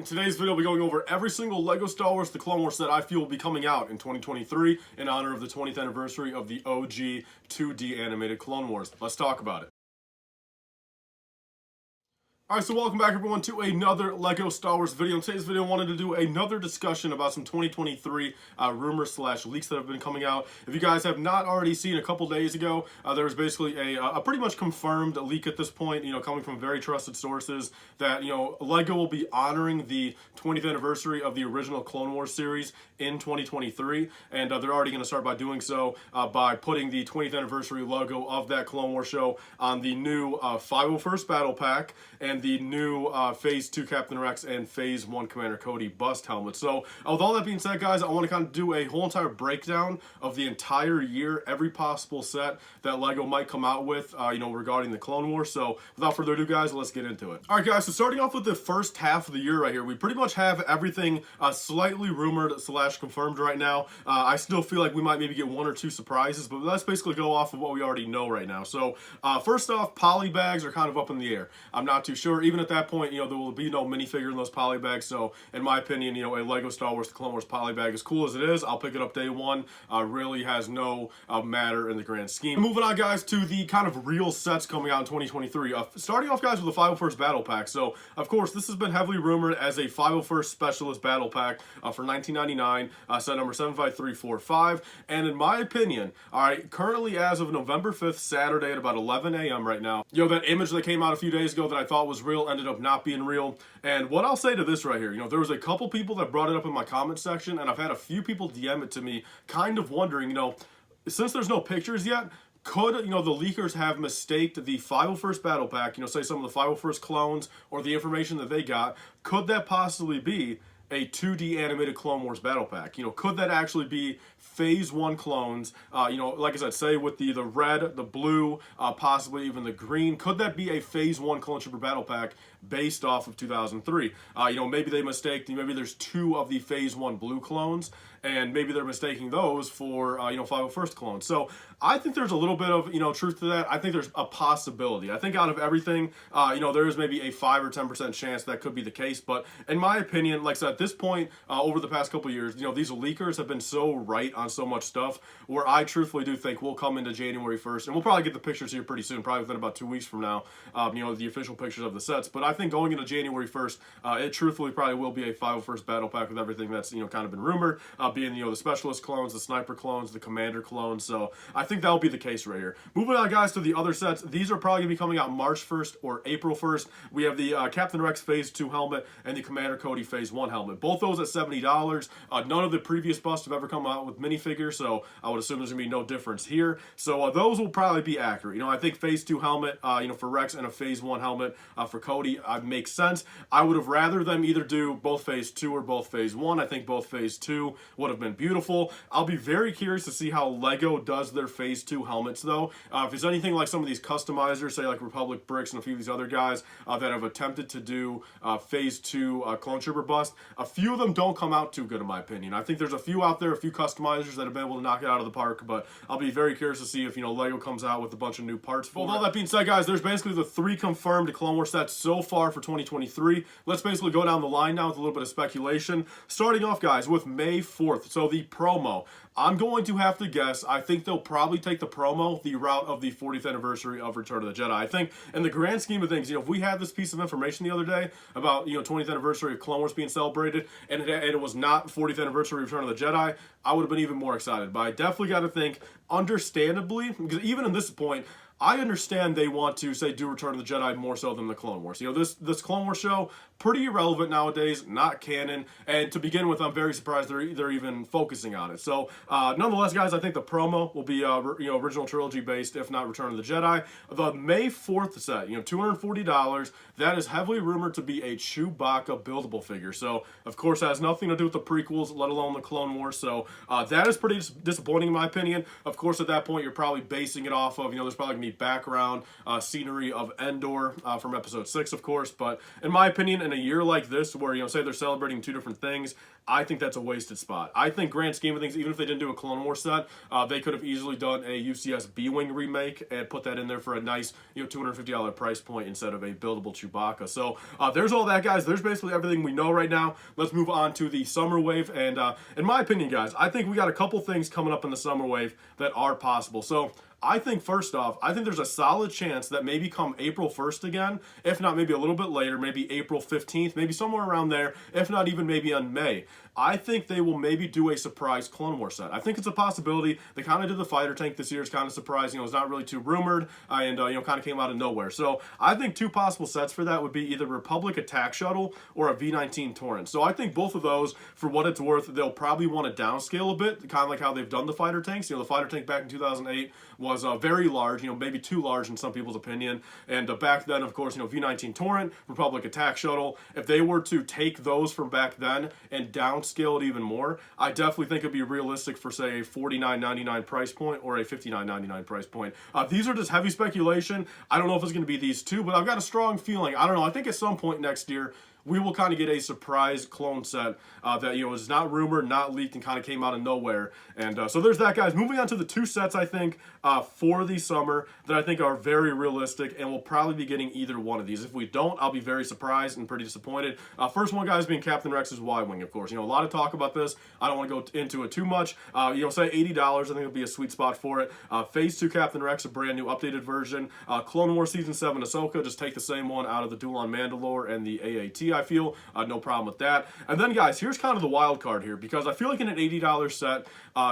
In today's video, we'll be going over every single LEGO Star Wars The Clone Wars set I feel will be coming out in 2023 in honor of the 20th anniversary of the OG 2D animated Clone Wars. Let's talk about it. Alright, so welcome back everyone to another LEGO Star Wars video. In today's video, I wanted to do another discussion about some 2023 rumors / leaks that have been coming out. If you guys have not already seen, a couple days ago, there was basically a pretty much confirmed leak at this point, coming from very trusted sources that, LEGO will be honoring the 20th anniversary of the original Clone Wars series in 2023, and they're already going to start by doing so by putting the 20th anniversary logo of that Clone Wars show on the new 501st Battle Pack and the new Phase 2 Captain Rex and Phase 1 Commander Cody bust helmet. So with all that being said, guys, I want to kind of do a whole entire breakdown of the entire year, every possible set that LEGO might come out with, regarding the Clone Wars. So without further ado, guys, let's get into it. All right, guys, so starting off with the first half of the year right here, we pretty much have everything slightly rumored / confirmed right now. I still feel like we might maybe get one or two surprises, but let's basically go off of what we already know right now. So first off, poly bags are kind of up in the air. I'm not too sure. Even at that point, there will be no minifigure in those poly bags. So in my opinion, a LEGO Star Wars The Clone Wars poly bag, as cool as it is, I'll pick it up day one. Really has no matter in the grand scheme. Moving on, guys, to the kind of real sets coming out in 2023. Starting off, guys, with the 501st Battle Pack. So, of course, this has been heavily rumored as a 501st Specialist Battle Pack for $19.99, set number 75345. And in my opinion, all right, currently as of November 5th, Saturday at about 11 a.m. right now, that image that came out a few days ago that I thought was real ended up not being real. And what I'll say to this right here, there was a couple people that brought it up in my comment section, and I've had a few people DM it to me, kind of wondering, since there's no pictures yet, could, the leakers have mistaked the 501st Battle Pack, say some of the 501st clones or the information that they got, could that possibly be a 2D animated Clone Wars Battle Pack? Could that actually be Phase 1 clones, like I said, say with the red, the blue, possibly even the green? Could that be a Phase 1 Clone Trooper Battle Pack based off of 2003? Maybe they mistake, maybe there's two of the Phase 1 blue clones, and maybe they're mistaking those for, 501st clones. So I think there's a little bit of, truth to that. I think there's a possibility. I think out of everything, there is maybe a 5 or 10% chance that could be the case. But in my opinion, like I said, at this point, over the past couple of years, these leakers have been so right on so much stuff, where I truthfully do think we'll come into January 1st, and we'll probably get the pictures here pretty soon, probably within about 2 weeks from now, the official pictures of the sets. But I think going into January 1st, it truthfully probably will be a 501st Battle Pack with everything that's, kind of been rumored, being, the Specialist clones, the Sniper clones, the Commander clones. So I think that'll be the case right here. Moving on, guys, to the other sets. These are probably going to be coming out March 1st or April 1st. We have the Captain Rex Phase 2 helmet and the Commander Cody Phase 1 helmet. Both those at $70. None of the previous busts have ever come out with minifigures, so I would assume there's going to be no difference here. So those will probably be accurate. I think Phase 2 helmet, for Rex, and a Phase 1 helmet for Cody makes sense. I would have rather them either do both Phase 2 or both Phase 1. I think both Phase 2 would have been beautiful. I'll be very curious to see how LEGO does their Phase 2 helmets, though. If it's anything like some of these customizers, say like LifeBricks and a few of these other guys that have attempted to do Phase 2 Clone Trooper bust, a few of them don't come out too good in my opinion. I think there's a few out there, a few customizers that have been able to knock it out of the park, but I'll be very curious to see if, LEGO comes out with a bunch of new parts for it. With all that being said, guys, there's basically the 3 confirmed Clone Wars sets so far for 2023. Let's basically go down the line now with a little bit of speculation. Starting off, guys, with May 4th, so the promo. I'm going to have to guess, I think they'll probably take the promo the route of the 40th anniversary of Return of the Jedi. I think in the grand scheme of things, if we had this piece of information the other day about, 20th anniversary of Clone Wars being celebrated, and it was not 40th anniversary of Return of the Jedi, I would have been even more excited. But I definitely got to think, understandably, because even in this point, I understand they want to, say, do Return of the Jedi more so than the Clone Wars. This Clone Wars show, pretty irrelevant nowadays, not canon, and to begin with, I'm very surprised they're even focusing on it. So, nonetheless, guys, I think the promo will be, original trilogy based, if not Return of the Jedi. The May 4th set, $240, that is heavily rumored to be a Chewbacca buildable figure. So, of course, it has nothing to do with the prequels, let alone the Clone Wars. So, that is pretty disappointing in my opinion. Of course, at that point, you're probably basing it off of, there's probably going to be background scenery of Endor from episode 6, of course. But in my opinion, in a year like this where, you know, say they're celebrating two different things, I think that's a wasted spot. I think grand scheme of things, even if they didn't do a Clone Wars set, they could have easily done a UCS B-Wing remake and put that in there for a nice, you know, $250 price point instead of a buildable Chewbacca. So there's all that, guys. There's basically everything we know right now. Let's move on to the summer wave. And in my opinion, guys, I think we got a couple things coming up in the summer wave that are possible. So I think, first off, I think there's a solid chance that maybe come April 1st again, if not maybe a little bit later, maybe April 15th, maybe somewhere around there, if not even maybe on May, I think they will maybe do a surprise Clone Wars set. I think it's a possibility. They kind of did the fighter tank this year. It's kind of surprising. You know, it's not really too rumored, and you know, kind of came out of nowhere. So I think two possible sets for that would be either Republic Attack Shuttle or a V-19 Torrent. So I think both of those, for what it's worth, they'll probably want to downscale a bit, kind of like how they've done the fighter tanks. You know, the fighter tank back in 2008 was very large, you know, maybe too large in some people's opinion. And back then, of course, you know, V-19 Torrent, Republic Attack Shuttle, if they were to take those from back then and downscale it even more, I definitely think it'd be realistic for, say, a $49.99 price point or a $59.99 price point. These are just heavy speculation. I don't know if it's going to be these two, but I've got a strong feeling. I don't know. I think at some point next year, we will kind of get a surprise clone set that, you know, is not rumored, not leaked, and kind of came out of nowhere. And so there's that, guys. Moving on to the two sets, I think, for the summer that I think are very realistic, and we'll probably be getting either one of these. If we don't, I'll be very surprised and pretty disappointed. First one, guys, being Captain Rex's Y-Wing, of course. You know, a lot of talk about this. I don't want to go into it too much. You know, say $80, I think it'll be a sweet spot for it. Phase 2 Captain Rex, a brand new updated version. Clone Wars Season 7 Ahsoka, just take the same one out of the Duel on Mandalore and the AAT, I feel. No problem with that. And then, guys, here's kind of the wild card here, because I feel like in an $80 set,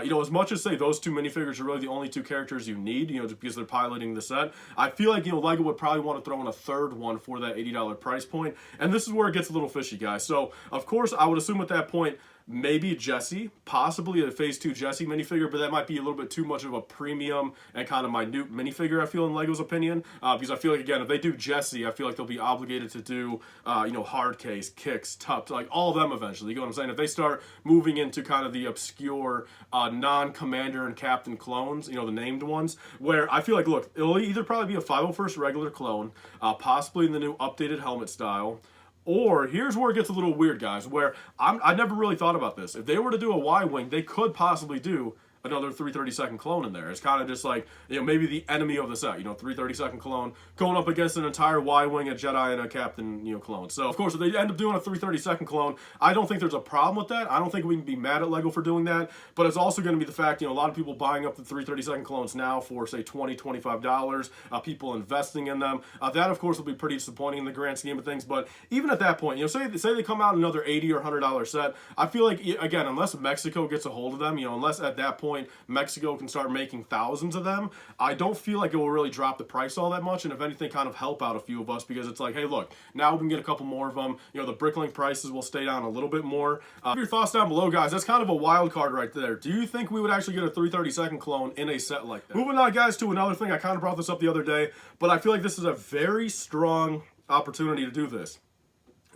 you know, as much as, say, those two minifigures are really the only two characters you need, you know, just because they're piloting the set, I feel like, you know, LEGO would probably want to throw in a third one for that $80 price point. And this is where it gets a little fishy, guys. So, of course, I would assume at that point, maybe Jesse, possibly a Phase 2 Jesse minifigure, but that might be a little bit too much of a premium and kind of minute minifigure, I feel, in LEGO's opinion. Because I feel like, again, if they do Jesse, I feel like they'll be obligated to do, you know, hard case, kicks, tups, like all of them eventually. You know what I'm saying? If they start moving into kind of the obscure non-commander and captain clones, you know, the named ones, where I feel like, look, it'll either probably be a 501st regular clone, possibly in the new updated helmet style, or here's where it gets a little weird, guys, where I never really thought about this. If they were to do a Y-Wing, they could possibly do another 332nd clone in there. It's kind of just like, you know, maybe the enemy of the set, you know, 332nd clone going up against an entire Y-Wing, a Jedi, and a Captain, you know, clone. So, of course, if they end up doing a 332nd clone, I don't think there's a problem with that. I don't think we can be mad at LEGO for doing that, but it's also going to be the fact, you know, a lot of people buying up the 332nd clones now for, say, $20, $25, people investing in them. That, of course, will be pretty disappointing in the grand scheme of things, but even at that point, you know, say they come out another $80 or $100 set, I feel like, again, unless Mexico gets a hold of them, you know, unless at that point Mexico can start making thousands of them, I don't feel like it will really drop the price all that much, and if anything, kind of help out a few of us, because it's like, hey, look, now we can get a couple more of them. You know, the Bricklink prices will stay down a little bit more. Your thoughts down below, guys. That's kind of a wild card right there. Do you think we would actually get a 332nd clone in a set like that? Moving on, guys, to another thing. I kind of brought this up the other day, but I feel like this is a very strong opportunity to do this.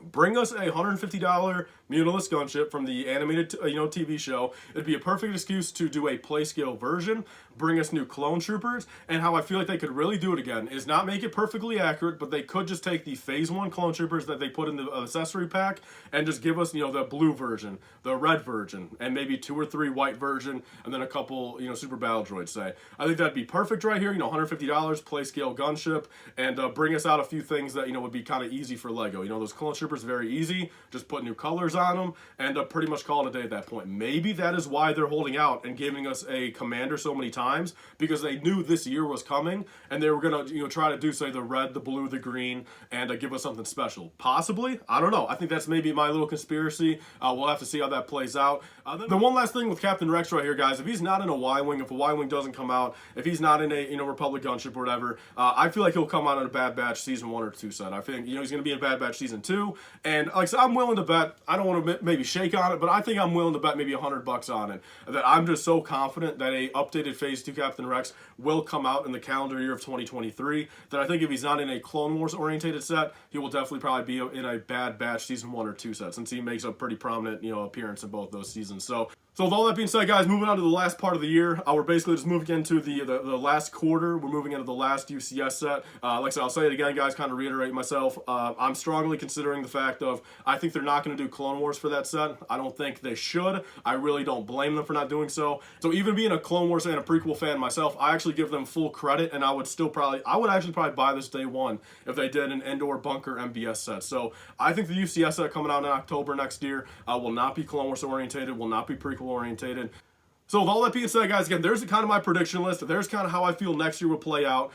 Bring us a $150 Muniless gunship from the animated, you know, TV show. It'd be a perfect excuse to do a play scale version. Bring us new clone troopers, and how I feel like they could really do it again is not make it perfectly accurate, but they could just take the Phase 1 clone troopers that they put in the accessory pack and just give us, you know, the blue version, the red version, and maybe 2 or 3 white version, and then a couple, you know, super battle droids, say. I think that'd be perfect right here. You know, $150 play scale gunship, and bring us out a few things that, you know, would be kind of easy for LEGO. You know, those clone troopers, very easy. Just put new colors on them and pretty much call it a day at that point. Maybe that is why they're holding out and giving us a commander so many times, because they knew this year was coming and they were gonna, you know, try to do, say, the red, the blue, the green, and give us something special. Possibly, I don't know. I think that's maybe my little conspiracy. We'll have to see how that plays out. The one last thing with Captain Rex right here, guys, if he's not in a Y-Wing, if a Y-Wing doesn't come out, if he's not in a, you know, Republic gunship or whatever, I feel like he'll come out in a Bad Batch Season 1 or 2 set. I think, you know, he's going to be in Bad Batch Season 2, and like I said, I'm willing to bet, I don't want to maybe shake on it, but I think I'm willing to bet maybe $100 on it, that I'm just so confident that a updated Phase 2 Captain Rex will come out in the calendar year of 2023, that I think if he's not in a Clone Wars orientated set, he will definitely probably be in a Bad Batch Season 1 or 2 set, since he makes a pretty prominent, you know, appearance in both those seasons. So So with all that being said, guys, moving on to the last part of the year, we're basically just moving into the last quarter. We're moving into the last UCS set. Like I said, I'll say it again, guys, kind of reiterate myself. I'm strongly considering the fact of, I think they're not going to do Clone Wars for that set. I don't think they should. I really don't blame them for not doing so. So even being a Clone Wars and a prequel fan myself, I actually give them full credit, and I would actually probably buy this day one if they did an Endor Bunker MBS set. So I think the UCS set coming out in October next year will not be Clone Wars orientated, will not be prequel orientated. So with all that being said, guys, again, there's kind of my prediction list. There's kind of how I feel next year will play out.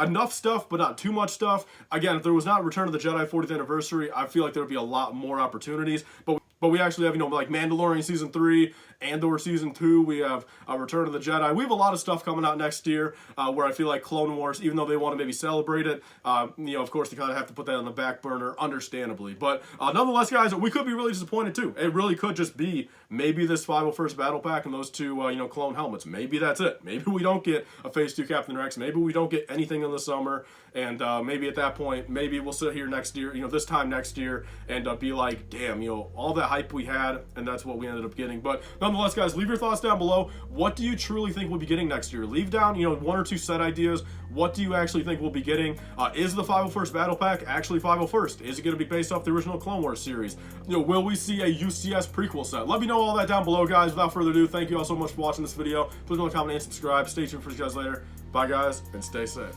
Enough stuff, but not too much stuff. Again, if there was not Return of the Jedi 40th anniversary, I feel like there would be a lot more opportunities. But we actually have, like Mandalorian Season 3, Andor Season 2, we have Return of the Jedi. We have a lot of stuff coming out next year where I feel like Clone Wars, even though they want to maybe celebrate it, of course, they kind of have to put that on the back burner, understandably. But nonetheless, guys, we could be really disappointed, too. It really could just be maybe this 501st Battle Pack and those two, clone helmets. Maybe that's it. Maybe we don't get a Phase 2 Captain Rex. Maybe we don't get anything in the summer. And maybe at that point, maybe we'll sit here next year, this time next year, and be like, damn, all that hype we had, and that's what we ended up getting. But nonetheless, guys, leave your thoughts down below. What do you truly think we'll be getting next year? Leave down, one or two set ideas. What do you actually think we'll be getting? Is the 501st Battle Pack actually 501st? Is it going to be based off the original Clone Wars series? Will we see a UCS prequel set? Let me know all that down below, guys. Without further ado, thank you all so much for watching this video. Please comment and subscribe. Stay tuned for you guys later. Bye, guys, and stay safe.